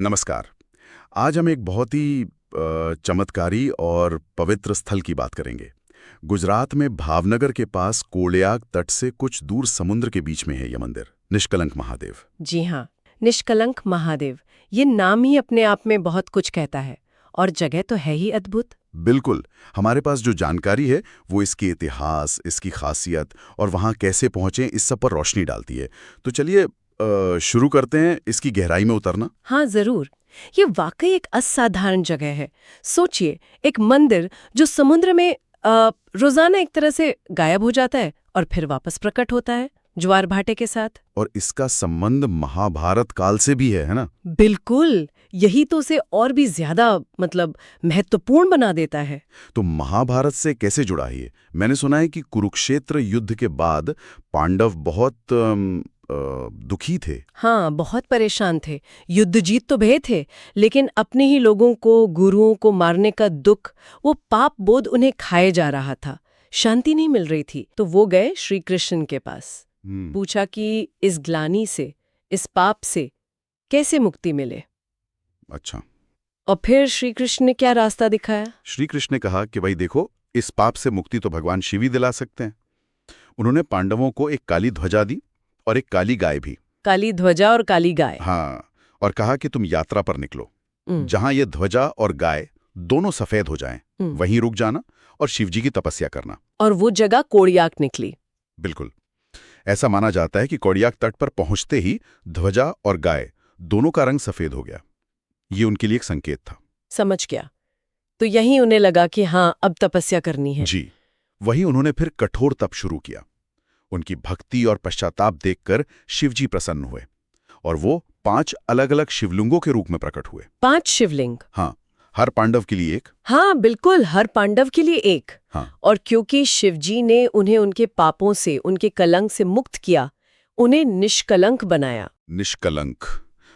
नमस्कार। आज हम एक बहुत ही चमत्कारी और पवित्र स्थल की बात करेंगे। गुजरात में भावनगर के पास कोळियाक तट से कुछ दूर समुद्र के बीच में है ये मंदिर, निष्कलंक महादेव। जी हाँ, निष्कलंक महादेव। ये नाम ही अपने आप में बहुत कुछ कहता है और जगह तो है ही अद्भुत। बिल्कुल। हमारे पास जो जानकारी है वो इसके इतिहास, इसकी खासियत और वहाँ कैसे पहुँचे इस सब पर रोशनी डालती है। तो चलिए शुरू करते हैं इसकी गहराई में उतरना। हाँ जरूर। ये वाकई एक असाधारण जगह है। सोचिए, एक मंदिर जो समुद्र में रोजाना एक तरह से गायब हो जाता है और फिर वापस प्रकट होता है ज्वार भाटे के साथ। और इसका संबंध महाभारत काल से भी है ना? बिल्कुल, यही तो उसे और भी ज्यादा महत्वपूर्ण बना देता है। तो महाभारत से कैसे जुड़ा है ये? मैंने सुना है कि कुरुक्षेत्र युद्ध के बाद पांडव बहुत दुखी थे। हाँ, बहुत परेशान थे। युद्ध जीत तो भय थे, लेकिन अपने ही लोगों को, गुरुओं को मारने का दुख, वो पाप बोध उन्हें खाए जा रहा था। शांति नहीं मिल रही थी, तो वो गए श्री कृष्ण के पास। पूछा कि इस ग्लानि से, इस पाप से कैसे मुक्ति मिले। अच्छा। और फिर श्री कृष्ण ने क्या रास्ता दिखाया? श्री कृष्ण ने कहा कि भाई देखो, इस पाप से मुक्ति तो भगवान शिव ही दिला सकते हैं। उन्होंने पांडवों को एक काली ध्वजा दी और एक काली गाय भी। काली ध्वजा और काली गाय। हाँ, और कहा कि तुम यात्रा पर निकलो, जहां ये ध्वजा और गाय दोनों सफेद हो जाएं, वहीं रुक जाना और शिवजी की तपस्या करना। और वो जगह कोळियाक निकली। बिल्कुल। ऐसा माना जाता है कि कोळियाक तट पर पहुंचते ही ध्वजा और गाय दोनों का रंग सफेद हो गया। ये उनके लिए एक संकेत था। समझ गया। तो यही उन्हें लगा कि हाँ, अब तपस्या करनी है। जी। वही उन्होंने फिर कठोर तप शुरू किया। उनकी भक्ति और पश्चाताप देखकर शिवजी प्रसन्न हुए और वो 5 अलग-अलग शिवलिंगों के रूप में प्रकट हुए। 5 शिवलिंग? हाँ, हर पांडव के लिए एक। हाँ बिल्कुल, हर पांडव के लिए एक। हाँ। और क्योंकि शिवजी ने उन्हें उनके पापों से, उनके कलंक से मुक्त किया, उन्हें निष्कलंक बनाया। निष्कलंक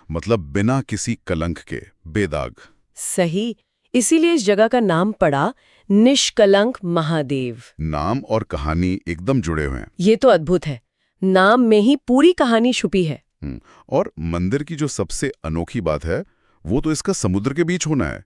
मतलब बिना किसी कलंक के, बेदाग। सही, इसीलिए इस जगह का नाम पड़ा निष्कलंक महादेव। नाम और कहानी एकदम जुड़े हुए हैं। ये तो अद्भुत है। नाम में ही पूरी कहानी छुपी है। और मंदिर की जो सबसे अनोखी बात है वो तो इसका समुद्र के बीच होना है।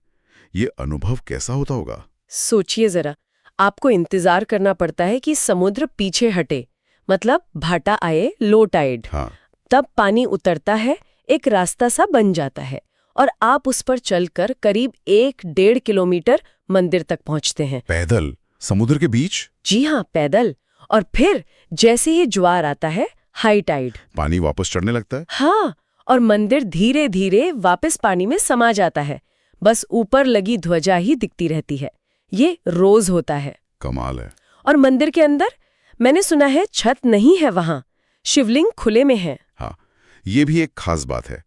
ये अनुभव कैसा होता होगा? सोचिए जरा, आपको इंतजार करना पड़ता है कि समुद्र पीछे हटे, मतलब भाटा आए, लो टाइड। हाँ। तब पानी उतरता है, एक रास्ता सा बन जाता है और आप उस पर चलकर करीब 1-1.5 किलोमीटर मंदिर तक पहुंचते हैं। पैदल समुद्र के बीच? जी हाँ, पैदल। और फिर जैसे ही ज्वार आता है, हाई टाइड, पानी वापस चढ़ने लगता है। हाँ, और मंदिर धीरे धीरे वापस पानी में समा जाता है। बस ऊपर लगी ध्वजा ही दिखती रहती है। ये रोज होता है। कमाल है। और मंदिर के अंदर मैंने सुना है छत नहीं है, वहां शिवलिंग खुले में है। हाँ, ये भी एक खास बात है।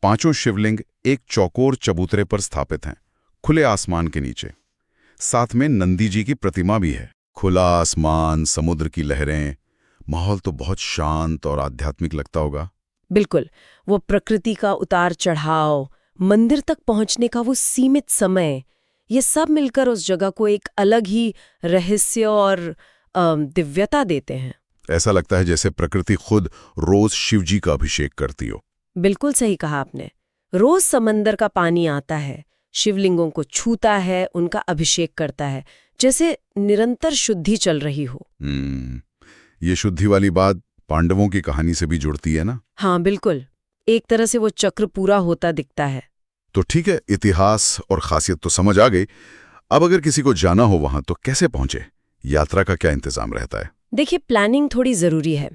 5 शिवलिंग एक चौकोर चबूतरे पर स्थापित हैं, खुले आसमान के नीचे। साथ में नंदी जी की प्रतिमा भी है। खुला आसमान, समुद्र की लहरें, माहौल तो बहुत शांत और आध्यात्मिक लगता होगा। बिल्कुल, वो प्रकृति का उतार चढ़ाव, मंदिर तक पहुंचने का वो सीमित समय, ये सब मिलकर उस जगह को एक अलग ही रहस्य और दिव्यता देते हैं। ऐसा लगता है जैसे प्रकृति खुद रोज शिवजी का अभिषेक करती हो। बिल्कुल सही कहा आपने। रोज समंदर का पानी आता है, शिवलिंगों को छूता है, उनका अभिषेक करता है, जैसे निरंतर शुद्धि चल रही हो। ये शुद्धि वाली बात पांडवों की कहानी से भी जुड़ती है ना? हाँ बिल्कुल, एक तरह से वो चक्र पूरा होता दिखता है। तो ठीक है, इतिहास और खासियत तो समझ आ गई। अब अगर किसी को जाना हो वहां तो कैसे पहुंचे? यात्रा का क्या इंतजाम रहता है? देखिए, प्लानिंग थोड़ी जरूरी है।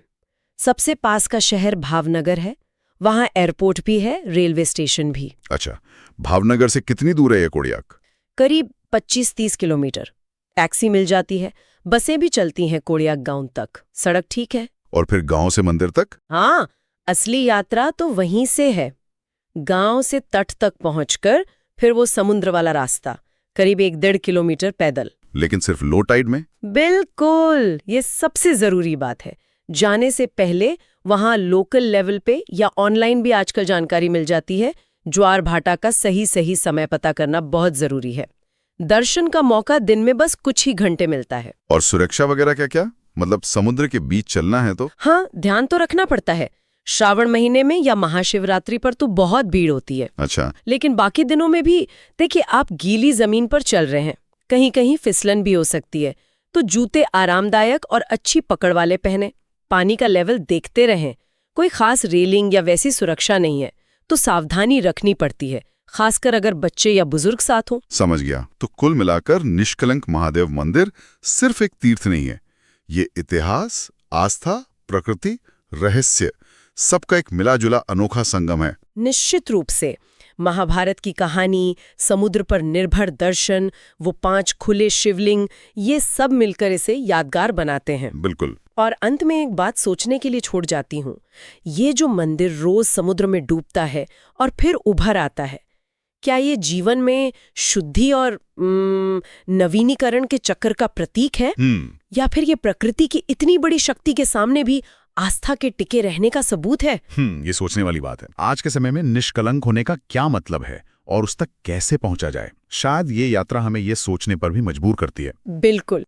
सबसे पास का शहर भावनगर है, वहां एयरपोर्ट भी है, रेलवे स्टेशन भी। अच्छा, भावनगर से कितनी दूर है ये कोळियाक? करीब 25-30 किलोमीटर। टैक्सी मिल जाती है, बसें भी चलती हैं कोळियाक गांव तक, सड़क ठीक है। और फिर गांव से मंदिर तक? हाँ, असली यात्रा तो वहीं से है। गांव से तट तक पहुंचकर फिर वो समुद्र वाला रास्ता, करीब 1-1.5 किलोमीटर पैदल। लेकिन सिर्फ लो टाइड में? बिल्कुल, ये सबसे जरूरी बात है। जाने से पहले वहां लोकल लेवल पे या ऑनलाइन भी आजकल जानकारी मिल जाती है। ज्वार भाटा का सही समय पता करना बहुत जरूरी है। दर्शन का मौका दिन में बस कुछ ही घंटे मिलता है। और सुरक्षा वगैरह क्या क्या? मतलब समुद्र के बीच चलना है तो? हाँ, ध्यान तो रखना पड़ता है। श्रावण महीने में या महाशिवरात्रि पर तो बहुत भीड़ होती है, अच्छा। लेकिन बाकी दिनों में भी देखिए, आप गीली जमीन पर चल रहे हैं, कहीं कहीं फिसलन भी हो सकती है, तो जूते आरामदायक और अच्छी पकड़ वाले पहने, पानी का लेवल देखते रहें। कोई खास रेलिंग या वैसी सुरक्षा नहीं है, तो सावधानी रखनी पड़ती है, खासकर अगर बच्चे या बुजुर्ग साथ हों। समझ गया। तो कुल मिलाकर निष्कलंक महादेव मंदिर सिर्फ एक तीर्थ नहीं है, ये इतिहास, आस्था, प्रकृति, रहस्य सबका एक मिला-जुला अनोखा संगम है। निश्चित रूप से महाभारत की कहानी, समुद्र पर निर्भर दर्शन, वो 5 खुले शिवलिंग, ये सब मिलकर इसे यादगार बनाते हैं। बिल्कुल। और अंत में एक बात सोचने के लिए छोड़ जाती हूँ, ये जो मंदिर रोज समुद्र में डूबता है और फिर उभर आता है, क्या ये जीवन में शुद्धि और नवीनीकरण के चक्र का प्रतीक है? या फिर ये प्रकृति की इतनी बड़ी शक्ति के सामने भी आस्था के टिके रहने का सबूत है? ये सोचने वाली बात है। आज के समय में निष्कलंक होने का क्या मतलब है और उस तक कैसे पहुंचा जाए? शायद ये यात्रा हमें ये सोचने पर भी मजबूर करती है। बिल्कुल।